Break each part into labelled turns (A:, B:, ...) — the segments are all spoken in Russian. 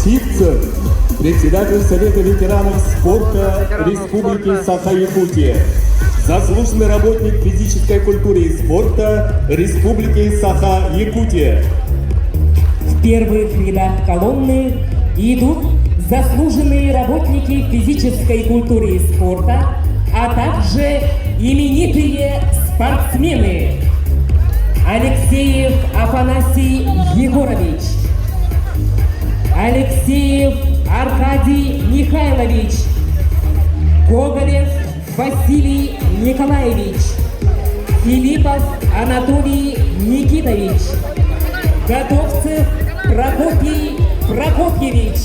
A: Сивцев, председатель Совета ветеранов спорта Республики Саха-Якутия, заслуженный работник физической культуры и спорта Республики Саха-Якутия.
B: В первых рядах колонны идут заслуженные работники физической культуры и спорта, а также именитые спортсмены. Алексеев Афанасий Егорович, Алексеев Аркадий Михайлович, Гоголев Василий Николаевич, Филиппов Анатолий Никитович, Готовцев Прокопий Прокопьевич.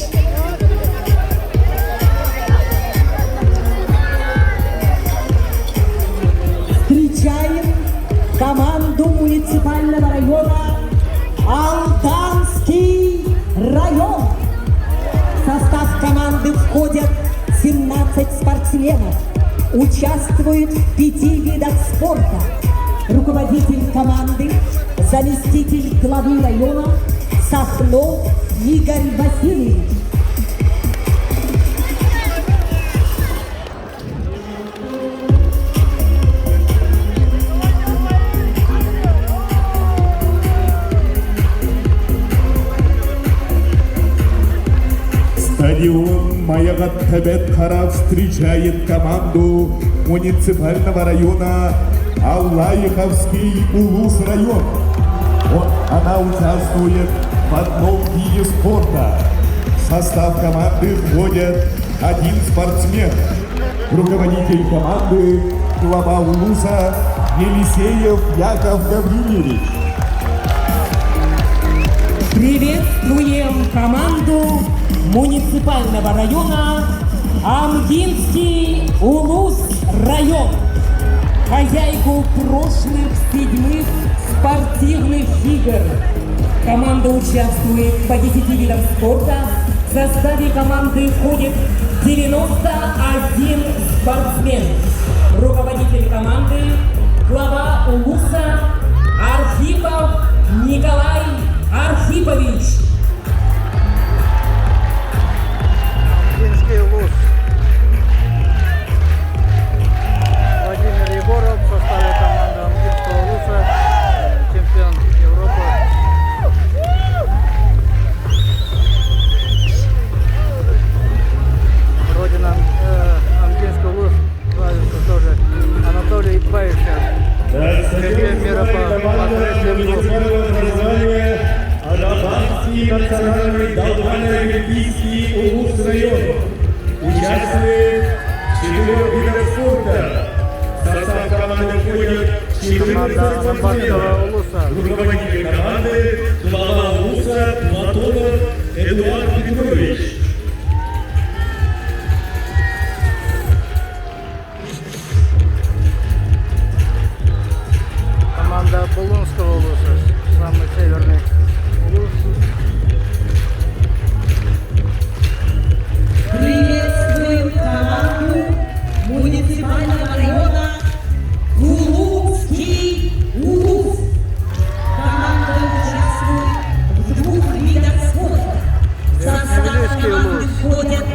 C: Встречаем команду муниципального района Алданский район. В состав команды входят 17 спортсменов. Участвуют в 5 видах спорта. Руководитель команды, заместитель главы района Сахнов Игорь Васильевич.
A: Стадион Маягат-Табет-Хара встречает команду муниципального района Аллаиховский Улус район. Она участвует в одном виде спорта. В состав команды входит 1 спортсмен. Руководитель команды, глава Улуса Елисеев Яков Гаврилевич.
B: Приветствуем команду муниципального района Амгинский Улус район, хозяйку прошлых 7 спортивных игр. Команда участвует по 10 видам спорта. В составе команды входит 91 спортсмен. Руководитель команды, глава Улуса Архипов Николай Архипович.
D: Амгинский Улус. Владимир Егоров в составе команды Амгинского Улуса, чемпион Европы. Родина Амгинского Улуса славится тоже Анатолий Баевшев, чемпион мира по рестлингу.
A: Алабамский национальный Долгоно-Олимпийский Улус район участвует в 4 видах спорта. В состав команды входит 14 спортсменов. Руководитель команды, глава Улуса Платонов Эдуард Петрович.
D: Команда Булунского Улуса, самый северный улус.
C: Приветствуем команду муниципального района Булунский Улус. Команда участвует в 2 видах спорта. В состав команды входят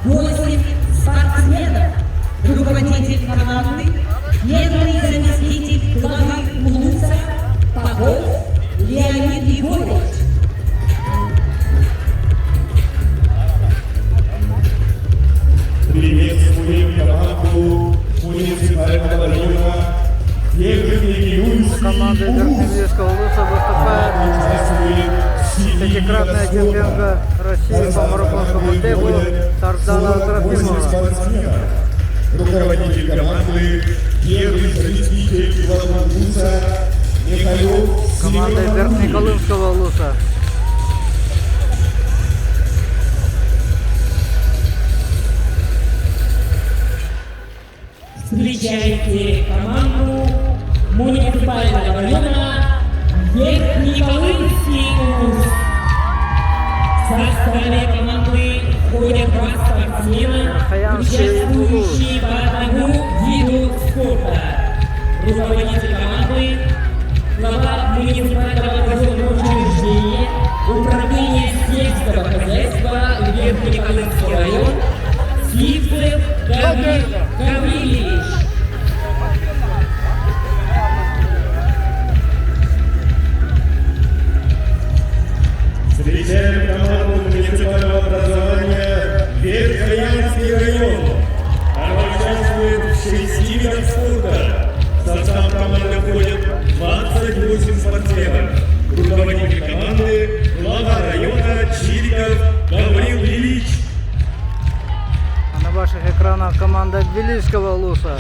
C: 8 спортсменов. Руководитель команды, первый заместитель главы Улуса Попов Леонид Егорович.
A: Приветствуем команду муниципального района
D: Команда Верхневильского Улуса выступает пятикратная чемпионка России по марафонскому бегу Сардана Трофимова.
A: Руководитель команды, первый заместитель главы Улуса Михаил
D: Команда Верхнеколымского Улуса.
B: Встречайте команду муниципального района Верхнеколымский Улус. В составе команды входят 2 спортсмена, участвующие по одному виду спорта. Руководитель команды, глава муниципального учреждения, управления сельского хозяйства Верхнеколымский район, Сивцев Гаврилович.
A: Встречаем команду муниципального образования Верхоянский район. Она участвует в 6 видах спорта. В состав команды входит 28 спортсменов. Руководитель команды глава района Чириков Гаврил Ильич.
D: А на ваших экранах команда Тбилисского Улуса.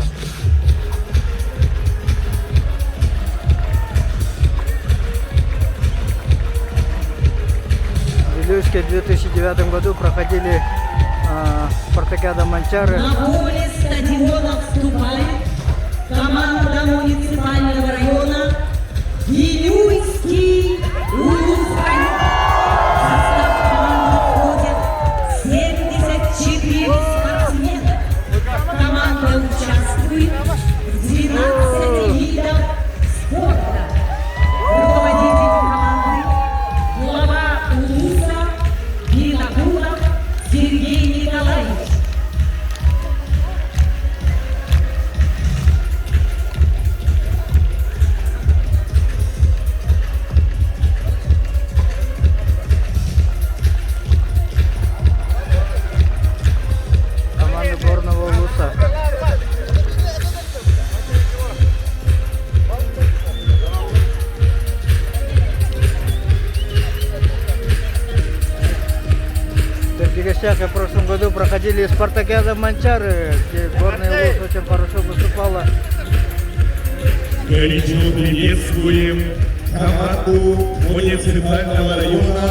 D: В Тбилиске в 2009 году проходили спартакиада Манчары.
C: На поле стадиона вступает команда муниципального района Вилюйский Улус. В состав команды входят 74 спортсмена. Команда участвует в 12 видах спорта. Руководитель команды глава Улуса Винокуров Сергей Николаевич.
D: Команда Горного Улуса. В Тбилисях в прошлом году проходили спартакиада Манчары, где Горный Улус очень хорошо выступала.
A: Горячо приветствуем команду муниципального района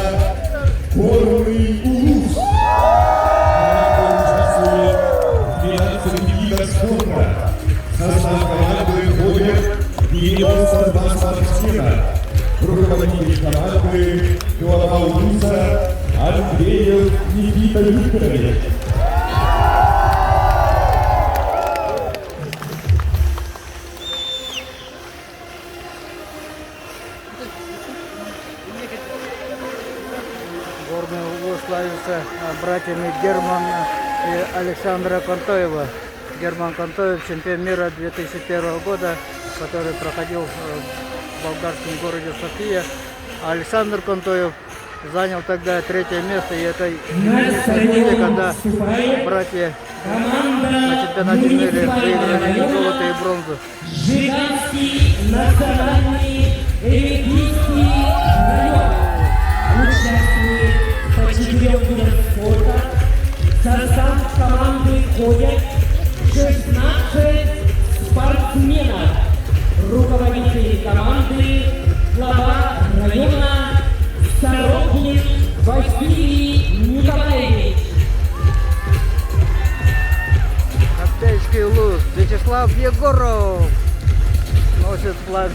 A: Горный Улус. Команда участвует в 12 видах спорта. В состав команды входят 92 спортсмена. Руководитель команды глава Улуса Андреев Никита Викторович.
D: Горный Улус славится братьями Герман и Александра Контоева. Герман Контоев, чемпион мира 2001 года, который проходил в болгарском городе София. А Александр Контоев занял тогда 3-е место, и это единственное, когда братья на чемпионате мира выиграли золото и бронзу.
B: Жиганский национальный олимпийский район участвует по 4 видам спорта. В состав команды входят 16 спортсменов. Руководитель команды глава района Сорокин Василий Николаевич.
D: Коптяйский Улус Вячеслав Егоров носит флаг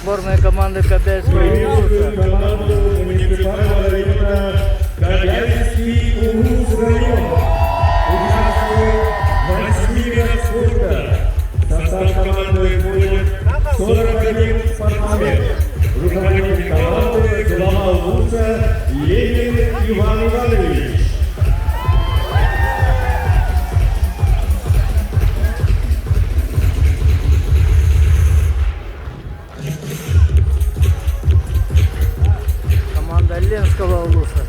D: сборной команды Коптяйского Улуса.
A: Приветствуем команду муниципального района Кобяйский Улус район. Участвует в 8 видах спорта. В состав команды входит 41 спортсмен. Руководитель команды глава Улуса Ленин Иван Иванович.
D: Команда Ленского Улуса.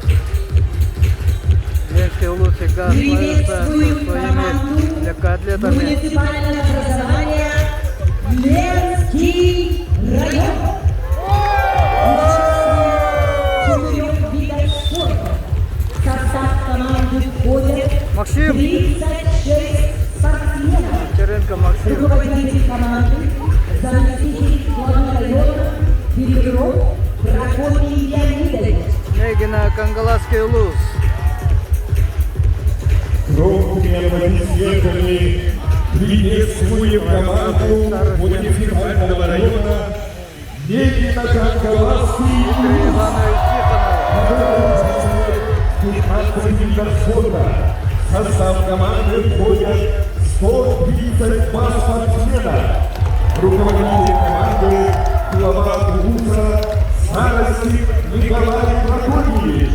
D: Ленский Улус всегда славится своими легкоатлетами.
C: Муниципальное образование Ленский район. Участвует в 4 видах спорта. В состав команды входят
D: Максим
C: 36 спортсменов.
D: Черенко Максим.
C: Руководитель команды заместитель главы района Петров Прокопий Леонидович.
D: Негина Кангаласский Улус.
A: Громкими аплодисментами приветствуем команду муниципального района Негина Кангаласский
D: Дмитрий
A: Улус.
D: Иванович Тихонов.
A: Который участвует в 15 видах спорта. В состав команды входят 132 спортсмена. Руководитель команды глава Улуса Старостин Николай Прокопьевич.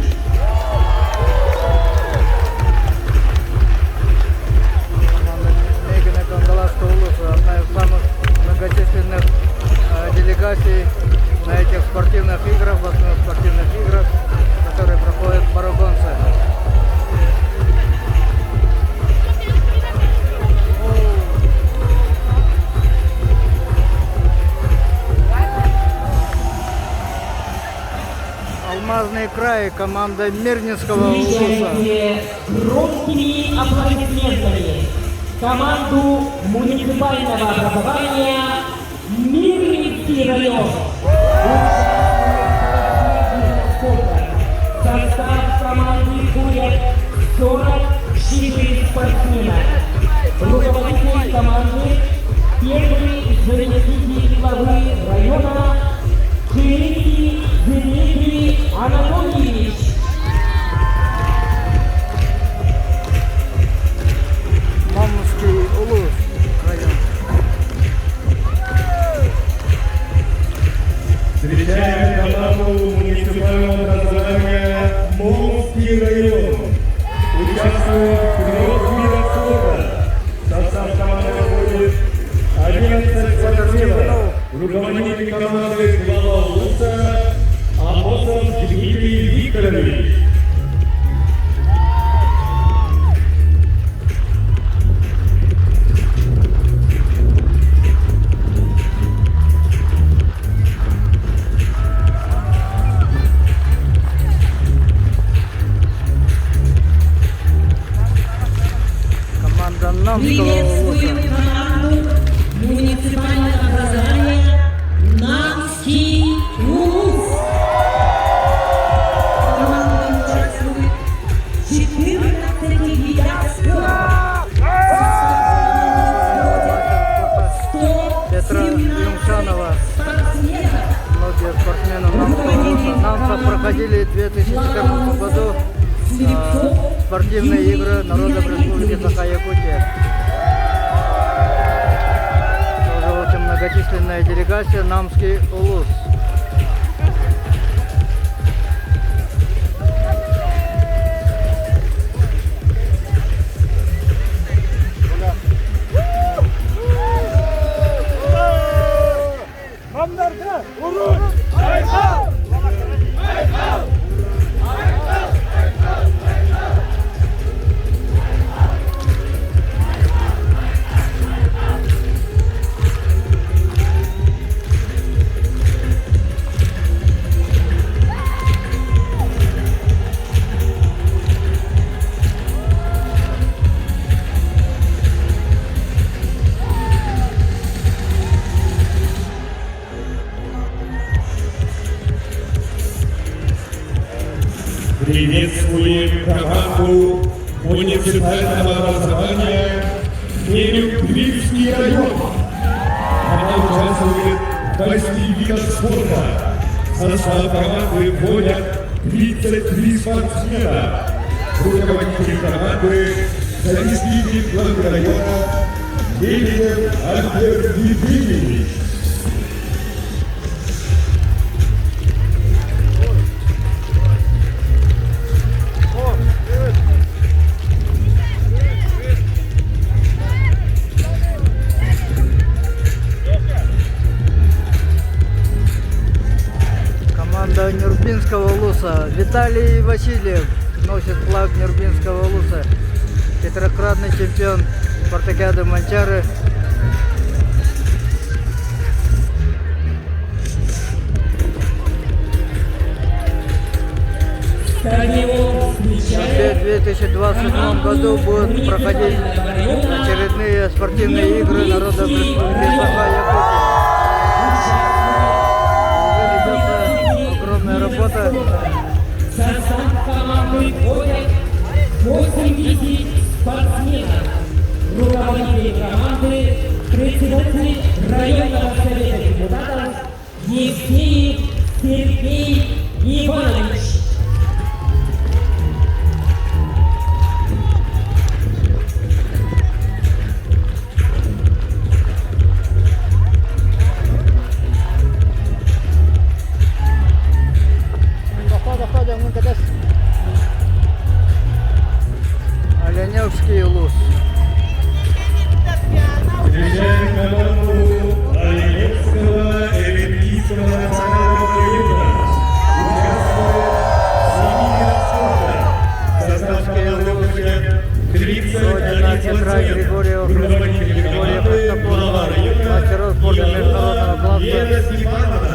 D: край, команда Мирнинского УЛУСа.
B: Встречайте громкими аплодисментами команду муниципального образования Мирнинский район. В состав команды входят 44 спортсмена. Руководитель команды первый заместитель главы района Кирилл Дмитрий Анатольевич.
D: Мамовский УЛУС район.
A: Встречаем команду муниципального образования Мамовский район. Участвует в 3 видах спорта. В состав команды входит 11 спортсменов. Руководитель команды глава УЛУСа Амосов Дмитрий Викторович.
D: Команда Намского УЛУСа.
C: Приветствуем команду муниципального образования Намский УЛУС. Команда участвует в 14 видах спорта.
D: Петра Юмшанова.
C: Спортсменов.
D: Многие спортсмены Намского УЛУСа. Намцев проходили в 2014 году спортивные игры народов Республики Саха-Якутия. Тоже очень многочисленная делегация Намский УЛУС.
A: Приветствуем команду муниципального образования Мирнинский район. Она участвует в 8 видах спорта. В состав команды входят 33 спортсмена. Руководитель команды заместитель главы района Лебедев Альберт Евгеньевич.
D: Команда Нюрбинского УЛУСа. Виталий Васильев носит флаг Нюрбинского УЛУСа. Петрократный чемпион спартакиады Манчары.
B: Стадион
D: В
B: встречает
D: 2027 году будут проходить очередные спортивные игры народов Республики Саха-Якутия. Ведется огромная работа.
B: в состав команды входят 80 спортсменов. Руководитель команды председатель районного совета депутатов Евгений Сергей Иванович.
D: Оленевский УЛУС.
A: Встречаем команду Оленевского Олимпийского национального района. Участвует в 7 видах спорта. В состав команды входят 31
D: Петра Григорьев, Григория Простопурова, мастеров спорта международного класса.
A: Лена Степанова.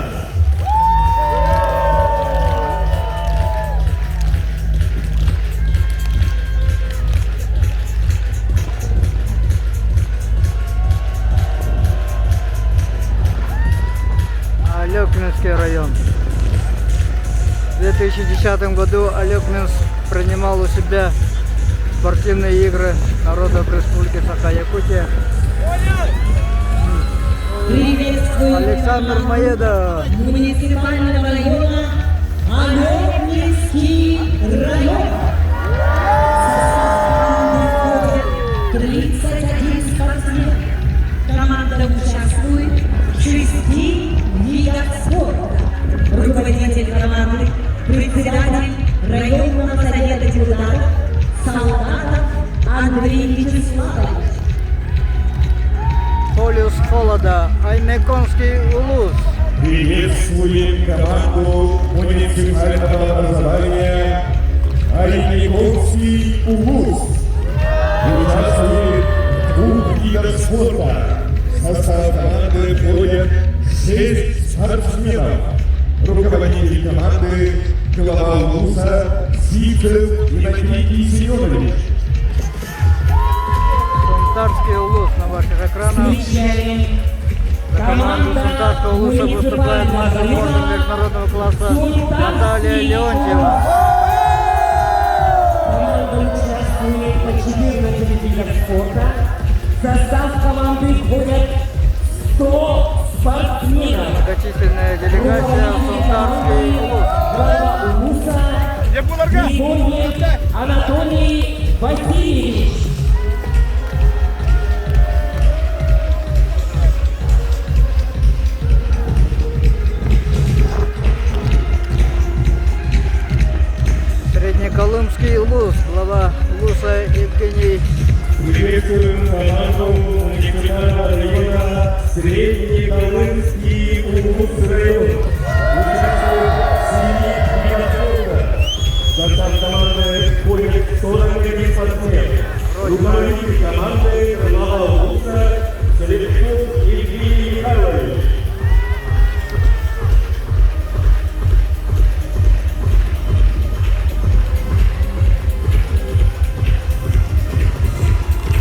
D: 2010 году Олег Минск принимал у себя спортивные игры народов Республики Саха-Якутия.
C: Приветствую
D: Александр Маедов.
C: муниципального района Алекминский район. В состав команды входит 31 спортсмен. Команда участвует в 6 видах спорта. Руководитель команды, председатель районного совета депутатов Солдатов Андрей Вячеславович.
D: Полюс холода. Аймеконский улус.
A: Приветствуем команду муниципального образования Аймеконский улус. Участвует в 2 видах спорта. В состав команды входят 6 спортсменов. Руководитель команды глава улуса Сивцев Иннокентий Семенович.
D: Сунтарский улус на ваших экранах.
B: Встречаем
D: За команду Сунтарского улуса выступает наша спортсмен международного класса Наталья Леонтьева.
B: Команда участвует по 14 видах спорта. В состав команды входят 100 спортсменов.
D: Многочисленная делегация Сунтарский улус.
B: Глава улуса Григорьев Анатолий Васильевич.
D: Среднеколымский улус. Глава улуса Евгений.
A: Приветствуем команду муниципального района Среднеколымский улус район. Участвует в 7 видах спорта. В состав команды входит 41 спортсмен. Руководитель команды глава улуса Селевков Евгений Михайлович.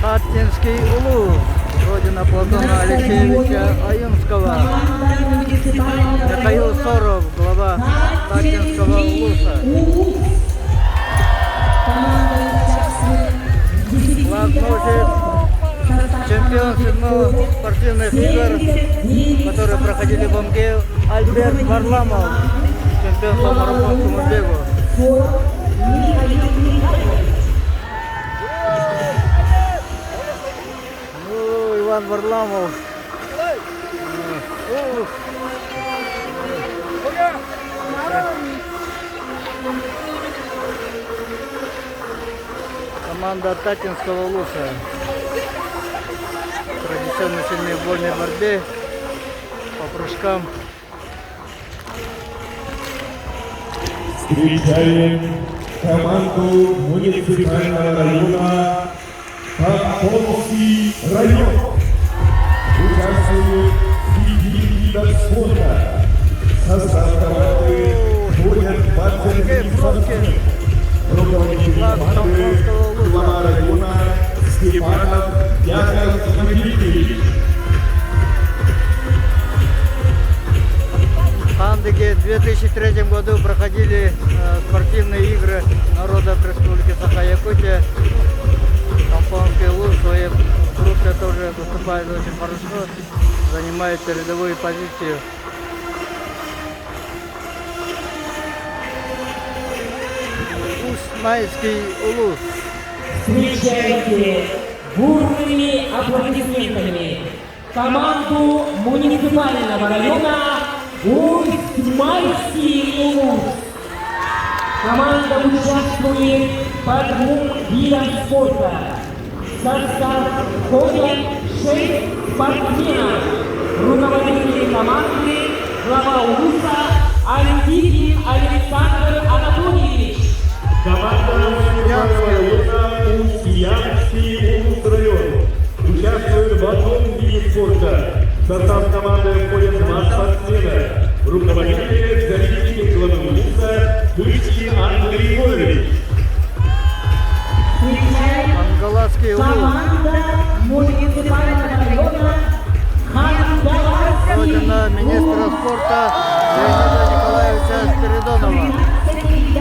D: Хаттинский улус. Родина Платона Алексеевича Аюнского.
C: Команда муниципального
D: Михаил
C: района
D: Соров, глава Хаттинского улуса.
C: Команда участвует в 10 видах
D: Главносит
C: спорта.
D: чемпион 7 спортивных игр, которые проходили в МГУ, Альберт Варламов, чемпион по марафонскому бегу.
C: Михаил Михайлович.
D: Ну, Иван Варламов. Ух. Команда Татинского улуса. Традиционно сильные в вольной борьбе, по прыжкам.
A: Встречаем команду муниципального района Тамбовский район. Участвует в 5 видах спорта. В состав команды входят 21 спортсмен. Руководитель команды глава района Степанов Яков Дмитриевич.
D: В Хандыге в 2003 году проходили спортивные игры народов Республики Саха-Якутия. Тамбовский улус в своей группе тоже выступает очень хорошо, занимает передовую позицию. Устмайский улус.
B: Встречайте бурными аплодисментами команду муниципального района Усть-Майский улус. Команда участвует по 2 видам спорта. В состав входят 6 спортсменов. Руководитель команды глава улуса Антипин Александр Анатольевич.
A: Команда муниципального района Ульяновский улус-район участвует в 1 виде спорта. В состав команды входят 2 спортсмена. Руководитель заместитель главы улуса Бычкин Андрей Григорьевич.
C: Встречаем
D: Анголадский улус.
C: команда муниципального района Хангаларский
D: Родина министра спорта Леонида Николаевича Спиридонова.
C: 13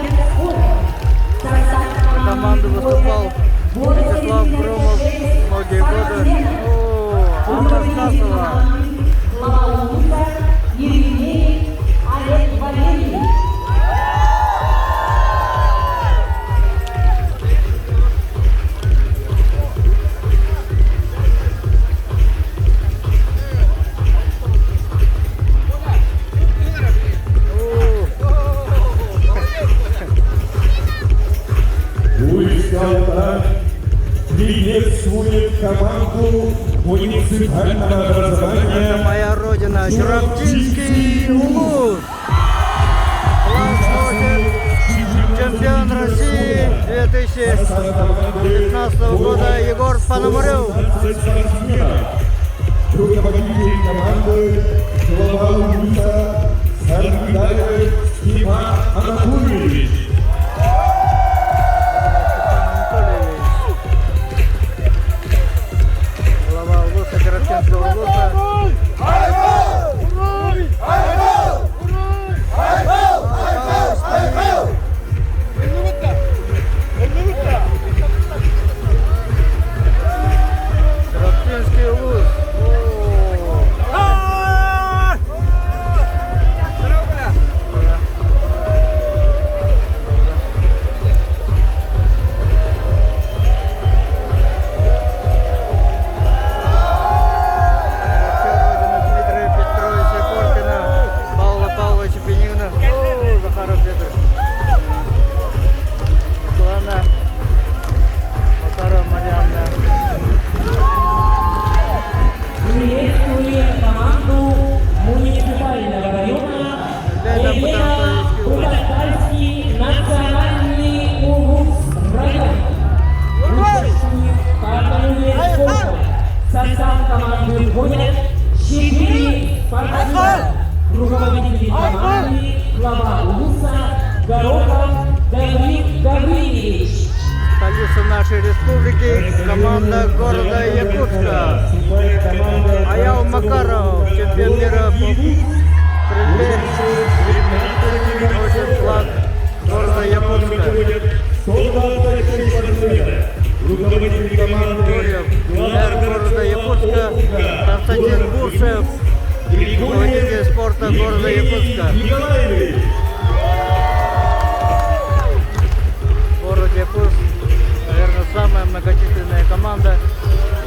D: команды выступал Вячеслав Громов многие годы. О, Анастасова.
C: Глава УНИСа Еремеев Олег Валерьевич.
A: Приветствует команду муниципального
D: Это
A: образования
D: моя родина, Чурапчинский Улус. Чемпион России 2015 года Егор Пономарев.
A: Руководитель команды глава УНИСа Саркидаев Степан Анатольевич.
D: Глава УЛУСа, Чурапчинского УЛУСа. Чурапчинский УЛУС.
B: Приветствуем команду муниципального района Елена-Курахтальский национальный УВУЗ район. Участвует по одному виду спорта. В состав команды входят 4 спортсмена. Руководитель команды, глава УВУЗа Горохов Давид Гаврилович.
D: Столица нашей республики, команда города Якутска. Аял Макаров, чемпион мира по стрельбе, носит флаг города Якутска.
A: Руководитель команды
D: Мэр города Якутска Константин Буршев, руководитель спорта города Якутска. Город Якутск, наверное, самая многочисленная команда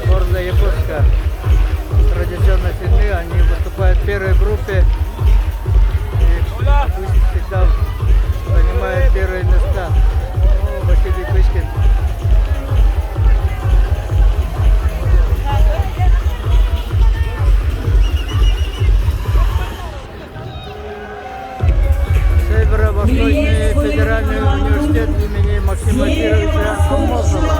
D: города Якутска. Традиционно сильны, они выступают в первой группе и всегда занимают первые места. О, Василий Пышкин. Северо-Восточный федеральный университет имени Максима Кировича Амосова.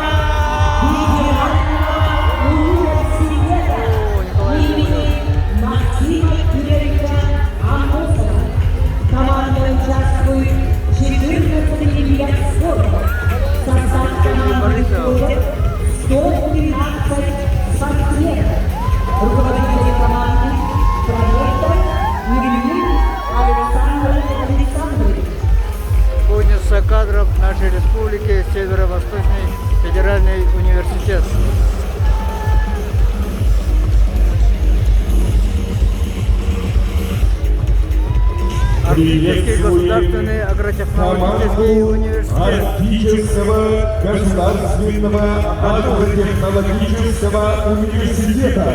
C: Максима Кировича Амосова. Команда участвует в 14 видах спорта. Состав команды входит 113 спортсменов. Руководитель команды проектор Еремеев Александр Александрович.
D: Конница кадров нашей республики, Северо-Восточный федеральный университет. Арктический государственный агротехнологический университет.
A: Арктического государственного агротехнологического университета.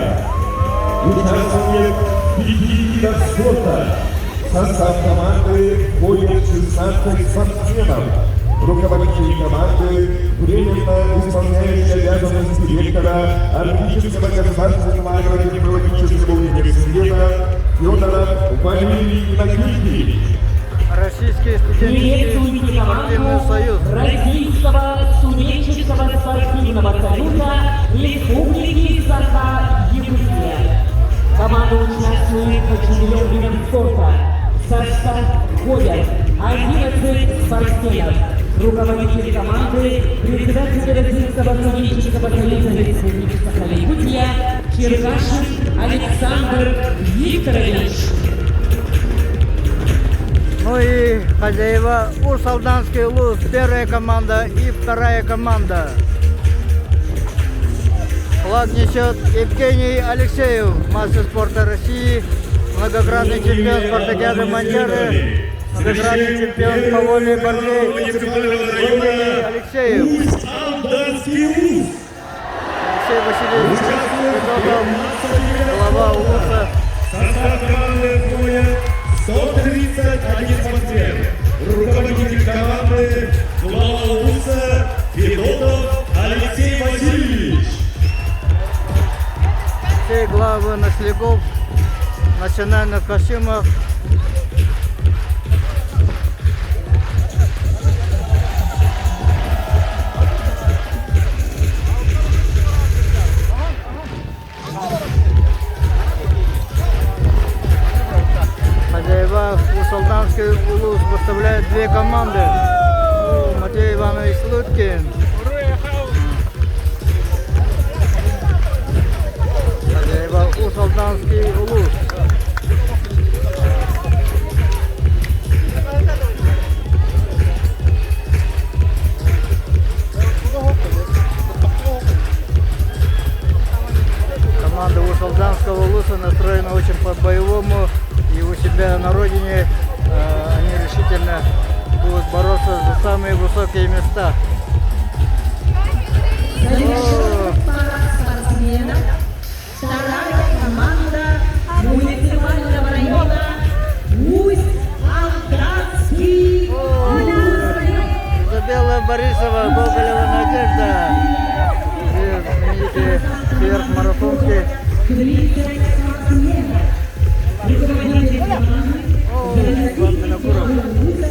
A: Участвует в 5 видах спорта. В состав команды входит 16 спортсменов. Руководитель команды, временно исполняющий обязанности директора Арктического государственного агротехнологического университета Федоров Валерий Иннокентьевич.
D: Российский студенческий
B: Приветствуйте
D: спортивный
B: команду
D: союз.
B: Российского студенческого спортивного союза Республики Саха-Якутия. Команда участвует по 4 видам спорта. В состав входят 11 спортсменов. Руководитель команды, председатель Российского студенческого союза Республики Саха-Якутия Черкашин Александр Викторович.
D: Ну и хозяева Усть-Алданский Улус, первая команда и вторая команда. Флаг несет Евгений Алексеев, мастер спорта России, многократный чемпион спартакиады Манчары, многократный чемпион по вольной борьбе Евгений Алексеев.
A: Усть-Алданский Улус.
D: Алексей Васильевич Федотов, глава Улуса.
A: Состав команды боя 131 спортсмен. Руководитель команды глава Улуса Федотов Алексей Васильевич.
D: Все главы наследников национальных костюмов. Хозяева Усть-Алданский Улус выставляют две команды. Матвей Иванович Слуткин. Хозяева Усть-Алданский Улус. Команда Усть-Алданского Улуса настроена очень по-боевому, и у себя на родине они решительно будут бороться за самые высокие места.
C: Завершает пара спортсменов. Вторая команда муниципального района Усть-Алданский Улус.
D: Изабелла Борисова, Гоголева Надежда. Знаменитые сверхмарафонки.
C: 30 спортсменов. Руководитель команды Улуса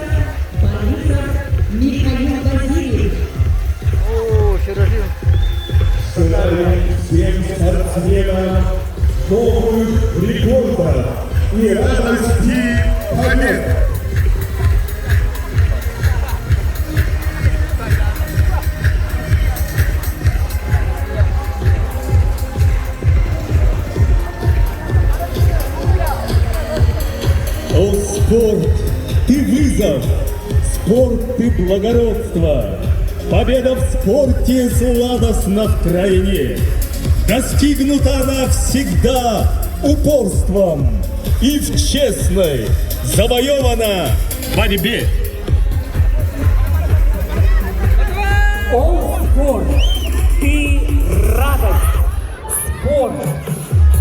C: Борисов Михаил Васильевич.
D: О, Серафим.
A: Желаем всем спортсменам новых рекордов и радости побед! О, спорт, ты вызов, спорт, ты благородство. Победа в спорте сладостна в крайне. Достигнута она всегда упорством и в честной, завоевана борьбе.
B: О, спорт, ты радость, спорт,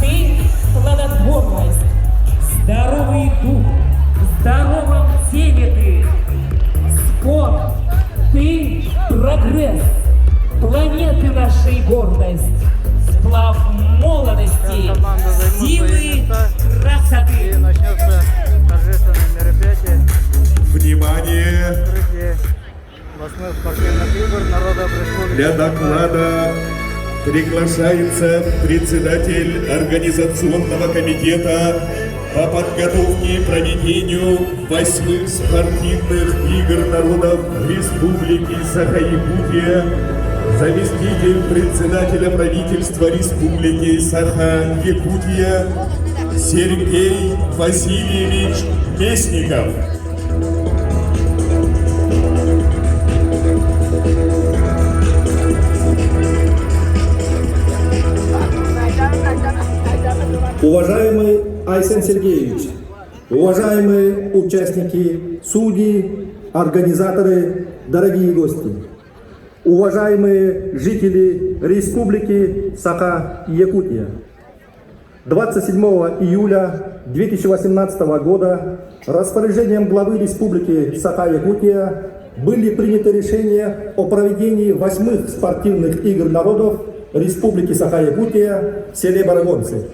B: ты плодотворность, здоровый дух, в здоровом теле ты, спорт, ты прогресс, планеты нашей гордость, сплав молодости,
D: Команда займут свои
B: силы,
D: места, и
B: красоты.
D: начнется торжественное мероприятие.
A: Внимание!
D: Открытие 8-х спортивных игр народов Республики.
A: Для доклада приглашается председатель организационного комитета по подготовке и проведению 8-х спортивных игр народов Республики Саха-Якутия, заместитель председателя правительства Республики Саха-Якутия Сергей Васильевич Местников.
E: Уважаемый Айсен Сергеевич, уважаемые участники, судьи, организаторы, дорогие гости, уважаемые жители Республики Саха-Якутия, 27 июля 2018 года распоряжением главы Республики Саха-Якутия были приняты решения о проведении 8-х спортивных игр народов Республики Саха-Якутия в селе Барагонцы.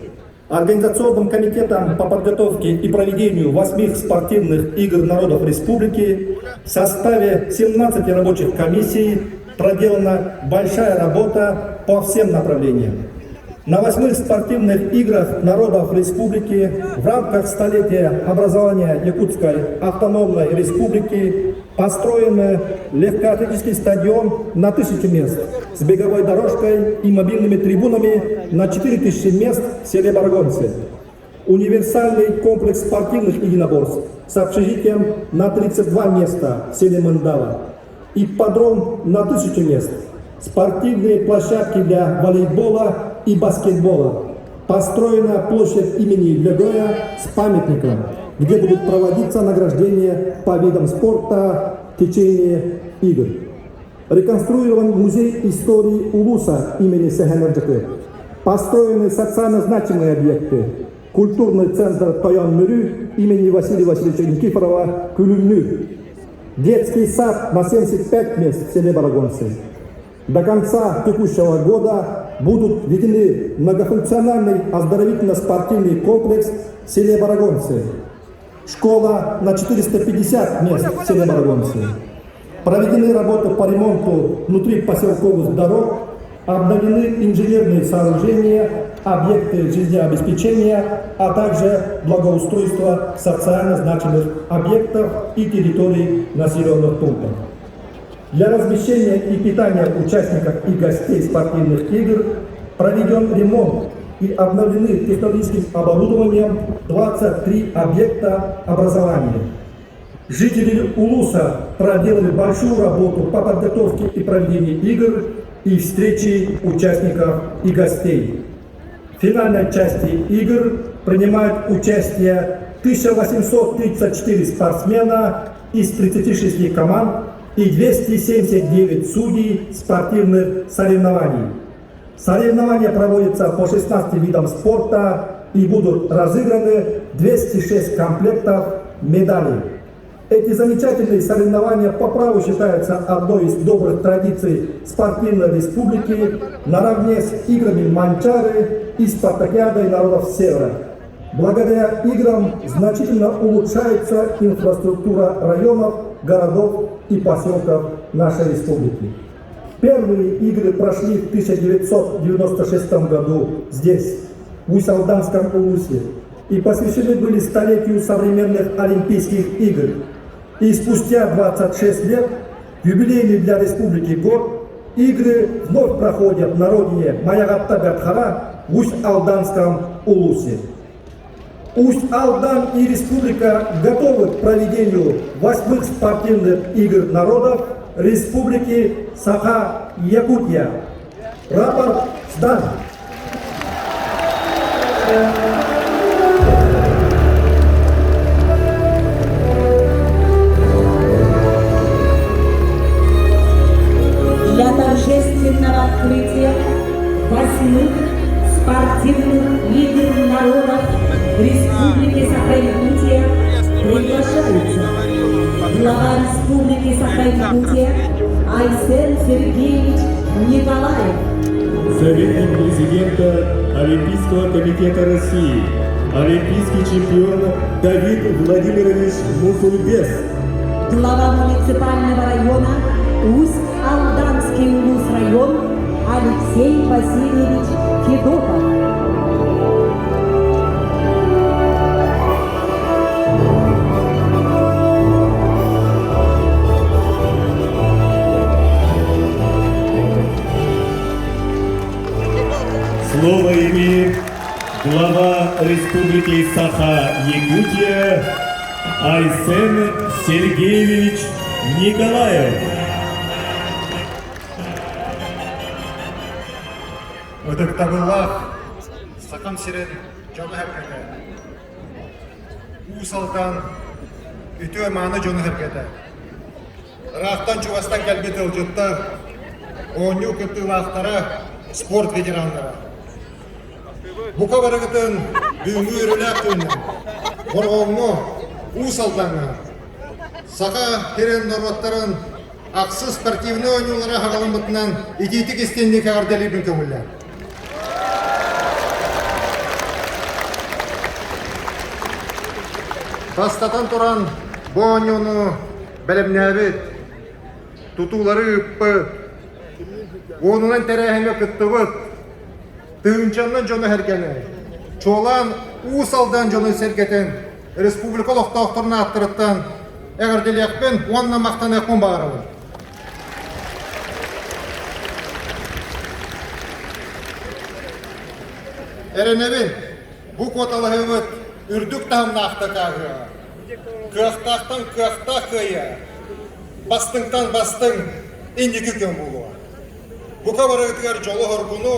E: Организационным комитетом по подготовке и проведению 8-х спортивных игр народов республики в составе 17 рабочих комиссий проделана большая работа по всем направлениям. На 8-х спортивных играх народов республики в рамках столетия образования Якутской автономной республики построен легкоатлетический стадион на 1000 мест с беговой дорожкой и мобильными трибунами на 4000 мест в селе Барагонцы. Универсальный комплекс спортивных единоборств с общежитием на 32 места в селе Мандала, ипподром на 1000 мест, спортивные площадки для волейбола и баскетбола. Построена площадь имени Легоя с памятником, где будут проводиться награждения по видам спорта в течение игр. Реконструирован музей истории Улуса имени Сегенерджиты. Построены социально значимые объекты. Культурный центр Тоян-Мюрю имени Василия Васильевича Никифорова Кулюню. Детский сад на 75 мест в селе Барагонцы. До конца текущего года будут введены многофункциональный оздоровительно-спортивный комплекс в селе Барагонцы. Школа на 450 мест в селе Барагонцы. Проведены работы по ремонту внутри поселковых дорог, обновлены инженерные сооружения, объекты жизнеобеспечения, а также благоустройство социально значимых объектов и территорий населенных пунктов. Для размещения и питания участников и гостей спортивных игр проведен ремонт и обновлены технологическим оборудованием 23 объекта образования. Жители Улуса проделали большую работу по подготовке и проведению игр и встречи участников и гостей. В финальной части игр принимают участие 1834 спортсмена из 36 команд и 279 судей спортивных соревнований. Соревнования проводятся по 16 видам спорта и будут разыграны 206 комплектов медалей. Эти замечательные соревнования по праву считаются одной из добрых традиций спортивной республики наравне с играми Манчары и спартакиадой народов Севера. Благодаря играм значительно улучшается инфраструктура районов, городов и поселков нашей республики. Первые игры прошли в 1996 году здесь, в Усть-Алданском Улусе, и посвящены были столетию современных Олимпийских игр. И спустя 26 лет, юбилейный для республики год, игры вновь проходят на родине Маягатта-Гатхара в Усть-Алданском Улусе. Усть-Алдан и республика готовы к проведению 8-х спортивных игр народов республики Саха-Якутия. Рапорт сдан.
C: Для торжественного открытия 8-х спортивных игр народов Республики Саха-Якутия приглашаются глава Республики Саха-Якутия Айсен Сергеевич Николаев,
A: Советник президента Олимпийского комитета России, олимпийский чемпион Давид Владимирович Мусульбес,
C: глава муниципального района Усть-Алданский Улус-район Алексей Васильевич Федотов.
A: Слово имеет глава Республики Саха-Якутия Айсен Сергеевич Николаев.
F: Ödüktagıllah sakın siren canı herkete. Usaldan ütü emanı canı herkete. Raftan çuvastan gelbeti olcutta. Onyu kıptı lahtara sport veteranlara. Bu kabarıgıtın büyümü ürülak tüyünün. Borğoğunu Usaldan'a. Saka teren norvatların Ақсы спортивный ойнулары хағалын бұтынан итетік істенді кәғарделердің көңілі. Тастатан тұран бұл ойнулы бәлімнәбет, тұтулары үппі, онынан тәрәхіне күттіғыт, түйінчанның жоны әргені, чолан Усалдан жоны сәргетін, республикалық тауқтырына аттырыттан, әғірделекпен онына мақтан әқпен бағарылы. Әренебін, бұл коталы өт үрдік тағымна ақта қағыға. кыақтақтан кыақтақыя, бастыңтан бастың инди күкен болуа. Бұқа барығытығар жолы ғырғыну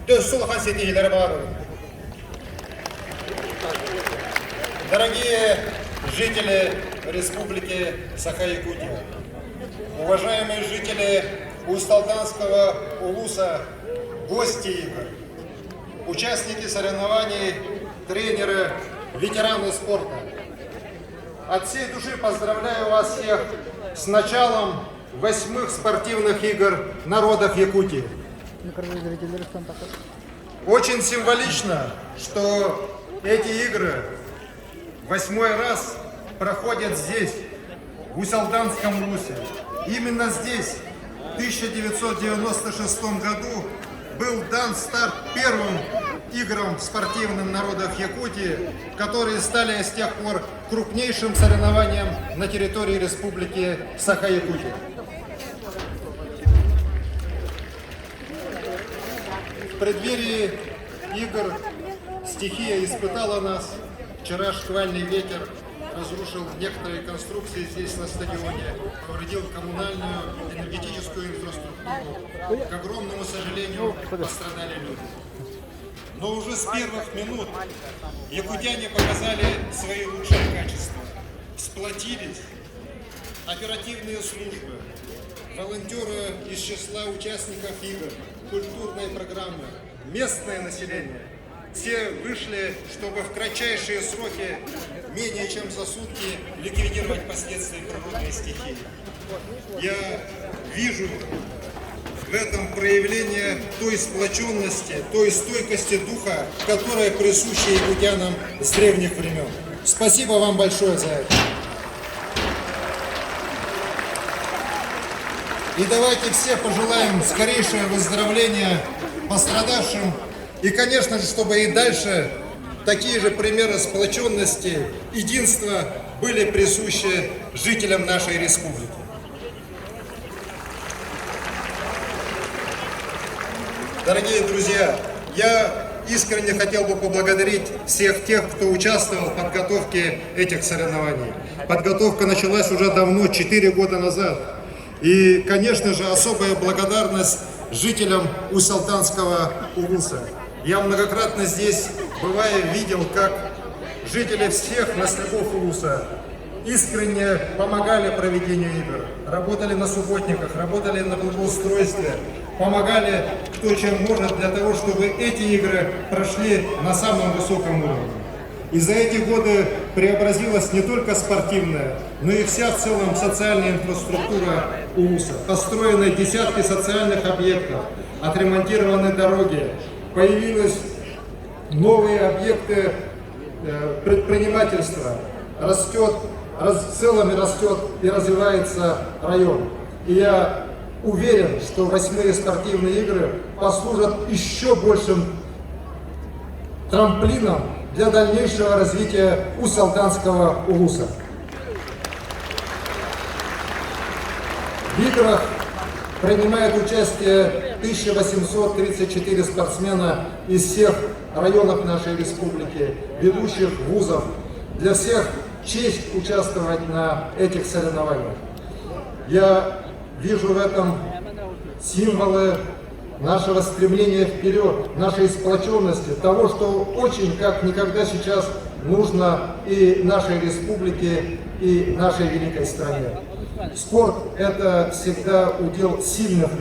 F: дөссіл хан сетейлері бар. Дорогие жители Республики Саха-Якутия, уважаемые жители Усть-Алтанского улуса, гости игр, участники соревнований, тренеры, ветераны спорта. От всей души поздравляю вас всех с началом 8-х спортивных игр народов Якутии. Очень символично, что эти игры 8-й раз проходят здесь, в Усть-Алтанском улусе. Именно здесь, в 1996 году, был дан старт первым играм спортивным народов Якутии, которые стали с тех пор крупнейшим соревнованием на территории Республики Саха-Якутия. В преддверии игр стихия испытала нас. Вчера шквальный ветер разрушил некоторые конструкции здесь на стадионе, повредил коммунальную, энергетическую инфраструктуру. К огромному сожалению, пострадали люди. Но уже с первых минут якутяне показали свои лучшие качества. Сплотились, оперативные службы, волонтеры из числа участников игр, культурной программы, местное население. Все вышли, чтобы в кратчайшие сроки, менее чем за сутки, ликвидировать последствия природной стихии. Я вижу в этом проявление той сплоченности, той стойкости духа, которая присуща якутянам с древних времен. Спасибо вам большое за это. И давайте все пожелаем скорейшего выздоровления пострадавшим. И, конечно же, чтобы и дальше такие же примеры сплоченности, единства были присущи жителям нашей республики. Дорогие друзья, я искренне хотел бы поблагодарить всех тех, кто участвовал в подготовке этих соревнований. Подготовка началась уже давно, 4 года назад. И, конечно же, особая благодарность жителям Усть-Алтанского улуса. Я многократно здесь, бывая, видел, как жители всех наследов улуса искренне помогали проведению игр, работали на субботниках, работали на благоустройстве, помогали кто чем может для того, чтобы эти игры прошли на самом высоком уровне. И за эти годы преобразилась не только спортивная, но и вся в целом социальная инфраструктура улуса. Построены десятки социальных объектов, отремонтированы дороги, появились новые объекты предпринимательства, в целом растет и развивается район. И я уверен, что 8-е спортивные игры послужат еще большим трамплином для дальнейшего развития Усть-Алтанского улуса. В играх принимает участие 1834 спортсмена из всех районов нашей республики, ведущих вузов. Для всех честь участвовать на этих соревнованиях. Я вижу в этом символы нашего стремления вперед, нашей сплоченности, того, что очень как никогда сейчас нужно и нашей республике, и нашей великой стране. Спорт – это всегда удел сильных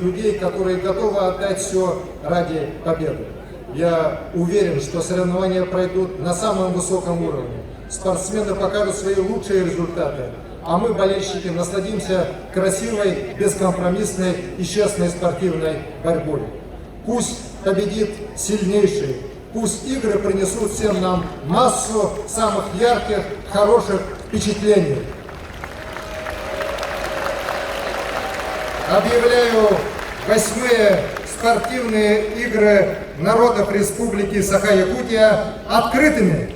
F: людей, которые готовы отдать все ради победы. Я уверен, что соревнования пройдут на самом высоком уровне. Спортсмены покажут свои лучшие результаты, а мы, болельщики, насладимся красивой, бескомпромиссной и честной спортивной борьбой. Пусть победит сильнейший, пусть игры принесут всем нам массу самых ярких, хороших впечатлений. Объявляю 8-е спортивные игры народов Республики Саха-Якутия открытыми.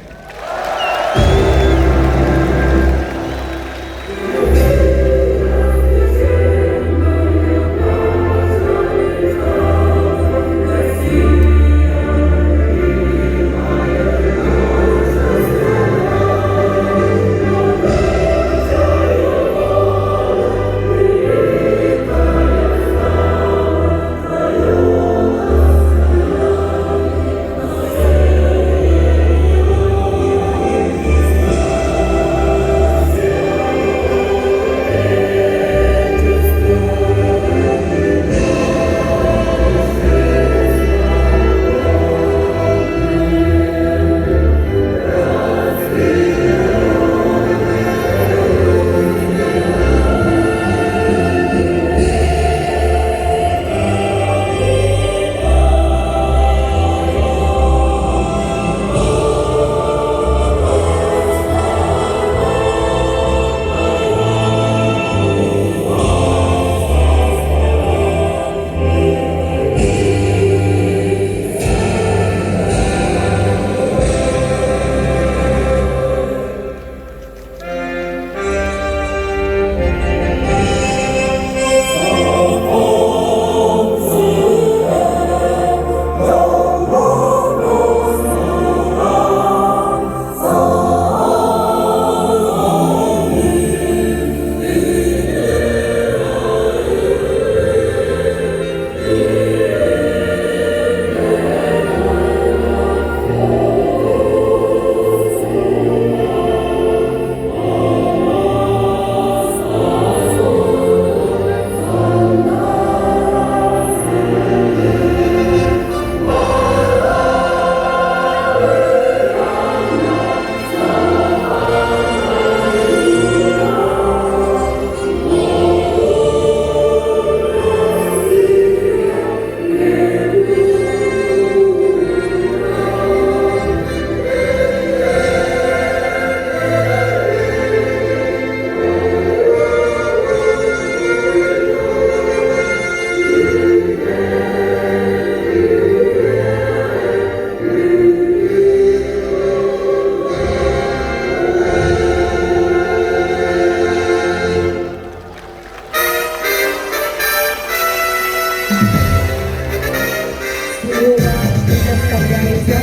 C: представляется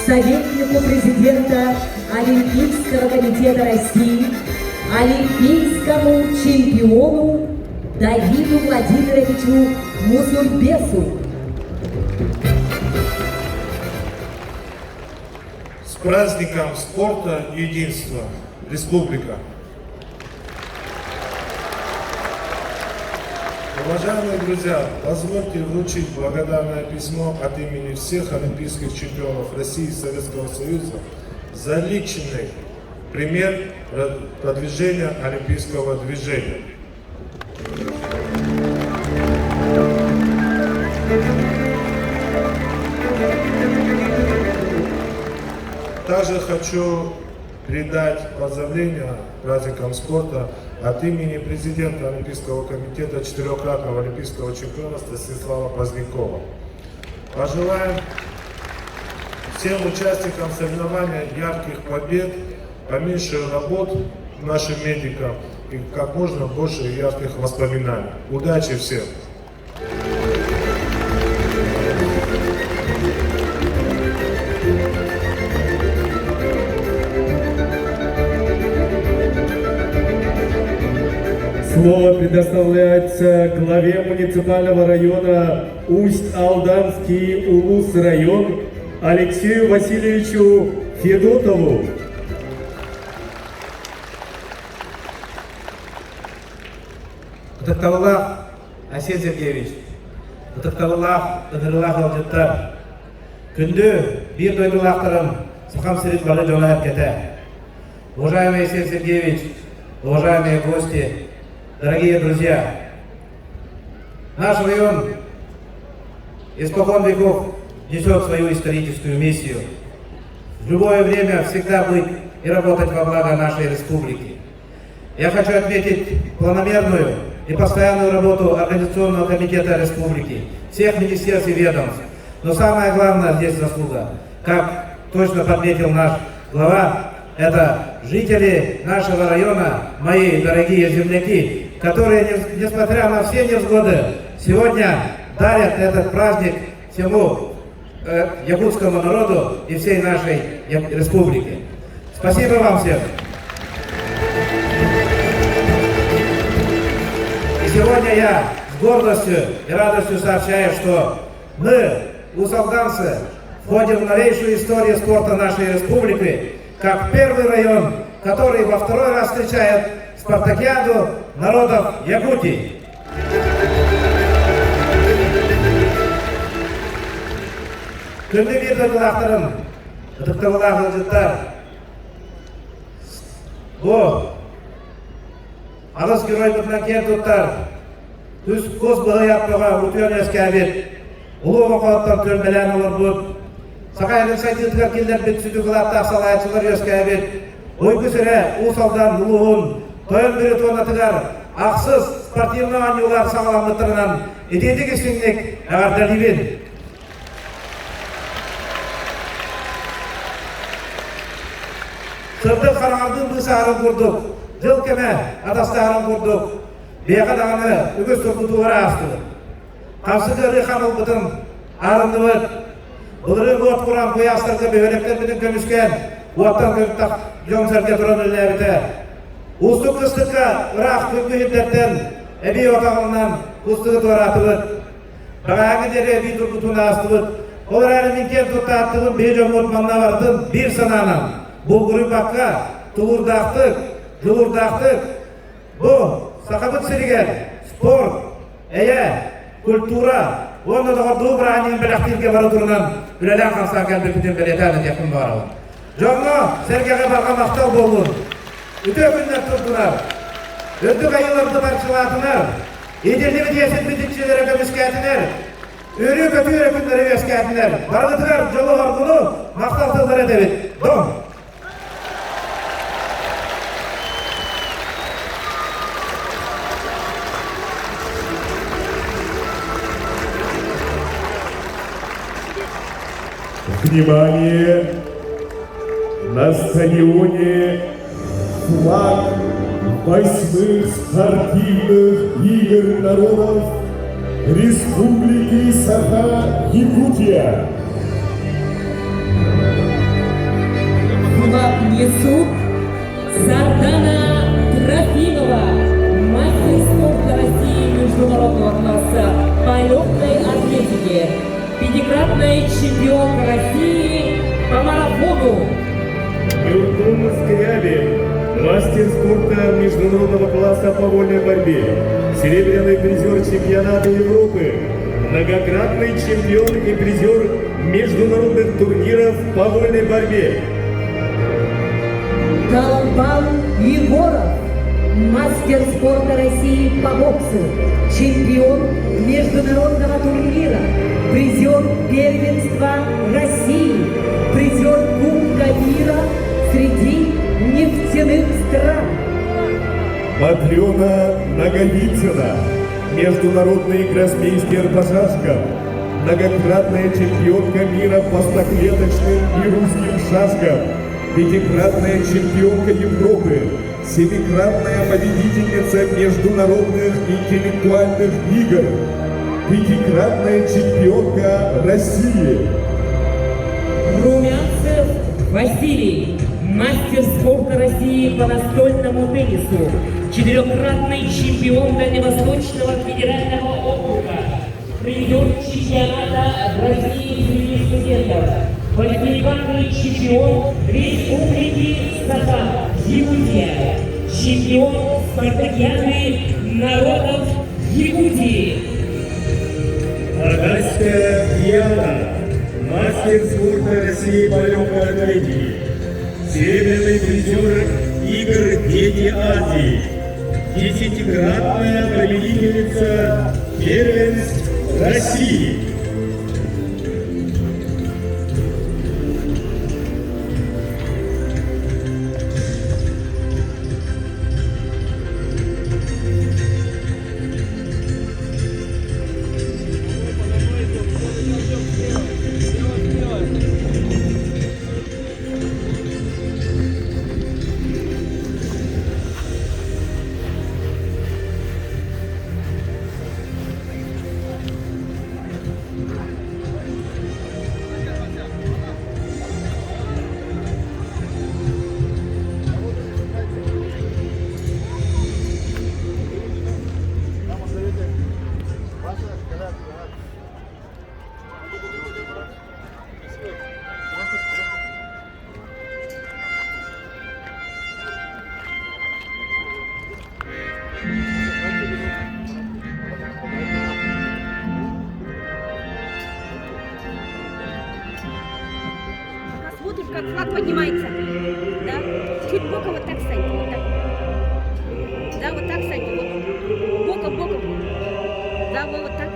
C: советнику президента Олимпийского комитета России, олимпийскому чемпиону Давиду Владимировичу Мусульбесу.
A: С праздником спорта и единства, Республика! Уважаемые друзья, позвольте вручить благодарное письмо от имени всех олимпийских чемпионов России и Советского Союза за личный пример продвижения олимпийского движения. Также хочу передать поздравления праздникам спорта от имени президента Олимпийского комитета, четырехкратного олимпийского чемпиона Станислава Позднякова. Пожелаем всем участникам соревнования ярких побед, поменьше работ нашим медикам и как можно больше ярких воспоминаний. Удачи всем!
G: Слово предоставляется главе муниципального района Усть-Алданский Улус-район Алексею Васильевичу Федотову.
H: Кутакталлах Асет Сергеевич, Кутакталлах Кадырлах Алжаттар, күнді бір дойдылақтырым Сахам Сырит Балы Джонайып кете. Уважаемый Асет Сергеевич, уважаемые гости, дорогие друзья, наш район испокон веков несет свою историческую миссию. В любое время всегда быть и работать во благо нашей республики. Я хочу отметить планомерную и постоянную работу Организационного комитета республики, всех министерств и ведомств. Но самое главное здесь заслуга, как точно подметил наш глава, это жители нашего района, мои дорогие земляки, которые, несмотря на все невзгоды, сегодня дарят этот праздник всему якутскому народу и всей нашей республике. Спасибо вам всем! И сегодня я с гордостью и радостью сообщаю, что мы, усалданцы, входим в новейшую историю спорта нашей республики, как первый район, который во второй раз встречает спартакиаду народов Якутии. Күнді бір дойдылақтырым, ұтықтығылақ ұлжыттар. Бұл алыс герой бұтынан кен тұттар. Түс қос бұғы яппыға ұтуен өске әбет. Ұлы оқалыптан төлмелен олар бұд. Сақайдың сайтытығар келдер бет сүті қылапты ақсалайшылар өске әбет. Ой күсірі ұсалдан ұлығын, тойын бірі туанатығар, ақсыз спортивны анюлар сағаламыттырынан едеді кесіңнік әғар дәлібен. Сырды қарағардың бұсағырын құрдық, жыл кеме адастағырын құрдық, бейқадағаны үгіз тұрқытуғара астығы. Қапсығы рихамыл бұтын арынды бұд, бұлыры бұд құран қоястырғы бөйлектер бітін көміскен, уаттан көмістақ жон сәрге тұрын үліне біті. Ұстық қыстыққа ұрақ күнгі хиддеттен әбей отағынан ұстығы туараты бұд. Бағаңы дере әбей тұрқытуына асты бұд. Олар әлі менкен тұтта аттығын бей жон мұтманна бардың бір сананан. Бұл ғұрыпаққа тұғырдақтық, жылырдақтық, бұл сақабыт сіреген спорт, әйе, культура, оны дұғыр дұғыр әнен біліқтілге бары тұрынан үләлән қансан кәлбі күтен білетәні декін барауын. Жоңы сәргеге барға мақтау болуын, үте күнлер тұрдылар, өттік айыларды парчылатынар, едерлігі десін бітікшілері көміскәтінер, өрі көтері күндері өскәтінер, барғытығар жолы ғарғыны мақталтылдыр әдебет. Дом!
G: Внимание! На стадионе флаг 8-х спортивных игр народов Республики Саха-Якутия.
B: флаг несут Сардана Трофимова, мастер спорта России международного класса по легкой атлетике, пятикратная чемпионка России по марафону.
G: Юртун Скрябин, мастер спорта международного класса по вольной борьбе, серебряный призер чемпионата Европы, многократный чемпион и призер международных турниров по вольной борьбе.
C: Колобан Егоров, мастер спорта России по боксу, чемпион международного турнира, призер первенства России, призер Кубка мира среди нефтяных стран.
G: Матрена Наговицына, международный гроссмейстер по шашкам, многократная чемпионка мира по стоклеточным и русским шашкам, пятикратная чемпионка Европы, семикратная победительница международных интеллектуальных игр, пятикратная чемпионка России.
B: Румянцев Василий, мастер спорта России по настольному теннису, четырехкратный чемпион Дальневосточного федерального округа, призер чемпионата России среди студентов, восьмикратный чемпион Республики Саха-Якутия, чемпион спартакиады народов Якутии.
G: Агальская Диана, мастер спорта России по легкой атлетике, серебряный призер игр «Дети Азии», десятикратная победительница первенств России.
I: Смотрим, как флаг поднимается. Да? Чуть боком вот так станьте. Вот так. Да, вот так станьте. Вот. Боком, боком. Да, вот так.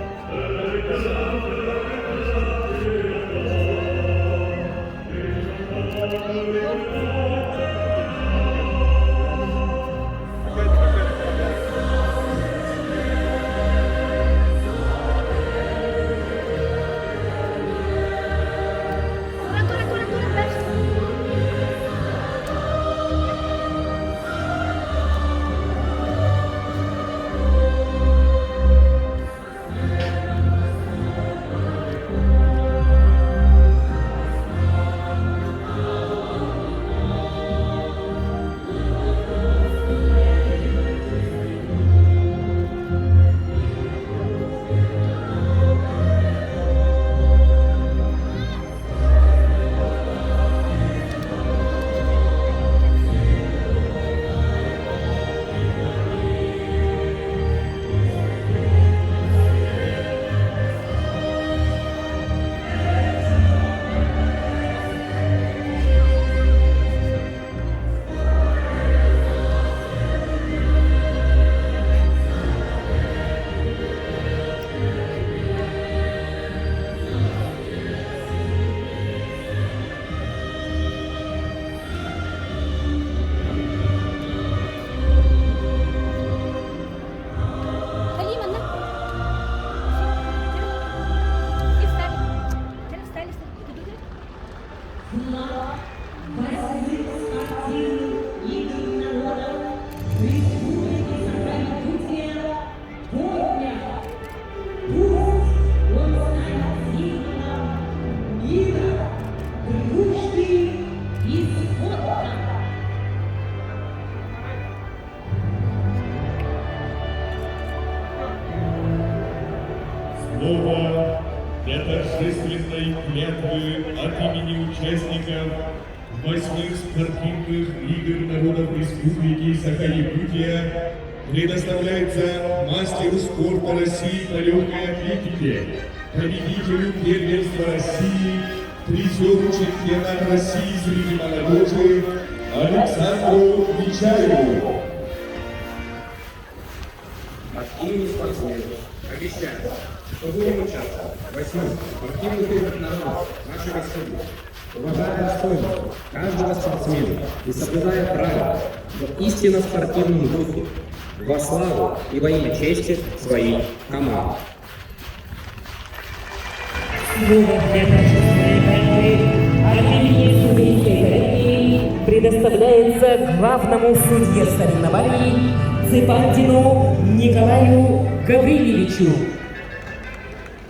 G: слово для торжественной клятвы от имени участников 8-х спортивных игр народов Республики Саха-Якутия предоставляется мастеру спорта России по легкой атлетике, победителю первенства России, призеру чемпионата России среди молодежи Александру Нечаеву.
J: От имени спортсменов обещаю, что будем участвовать в 8-х спортивных играх народов нашей республики, уважая достоинство каждого спортсмена и соблюдая правила в истинно спортивном духе, во славу и во имя чести своей команды.
B: Слово для торжественной борьбы от имени судейской коллегии предоставляется главному судье соревнований Цыпандину Николаю Гаврилевичу.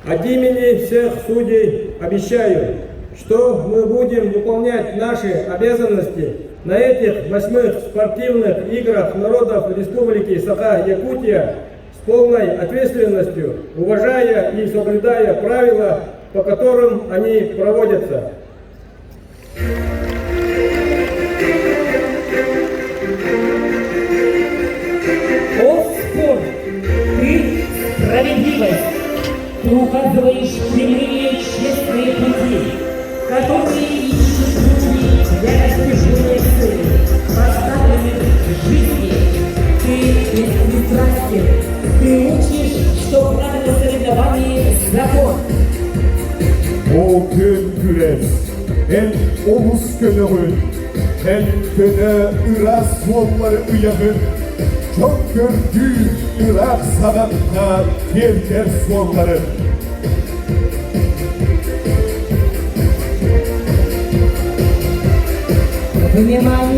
E: От имени всех судей обещаю, что мы будем выполнять наши обязанности на этих 8-х спортивных играх народов Республики Саха-Якутия с полной ответственностью, уважая и соблюдая правила, по которым они проводятся.
B: О, спорт! Ты справедливость! Ты указываешь прямые честные пути, которые ищут люди для достижения цели, поставленных в жизни. Ты беспристрастен, ты учишь, что правила соревнований – закон.
G: O gün güreş, hem omuz kınımın, hem köne Irak sonları uyanın. Çok gördük Irak sanatına yerler sonları.
C: Внимание!